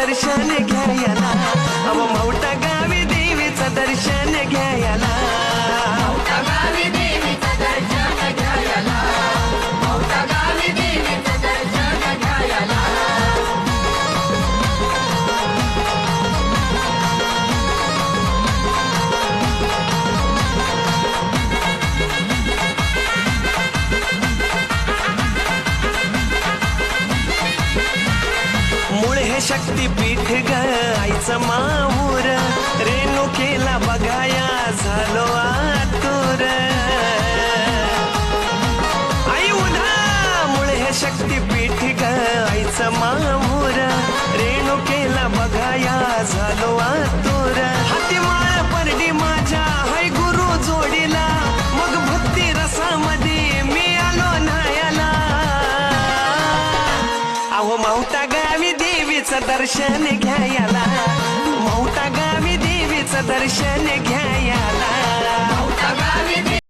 दर्शन घ्यायला, अव मौठा गावी देवीचं दर्शन घ्यायला. गावी देवीचं दर्शन घ्यायला, मौठा गावी देवीचं दर्शन घ्यायला. मूळ हे शक्तीपीठ ग आईचं माहूर, रेणुकेला बघाया झालो आतुर. आई उधा मूळ हे शक्तीपीठ ग आईचं माहूर, रेणुकेला बघाया झालो आतुर. हाती माळ परडी माझ्या हाय गुरु जोडीला, मग भक्ती रसामध्ये मी आलो न्हायाला. अहो मौठा गावी देवीचं दर्शन घ्यायला, मौठा गावी देवीचं दर्शन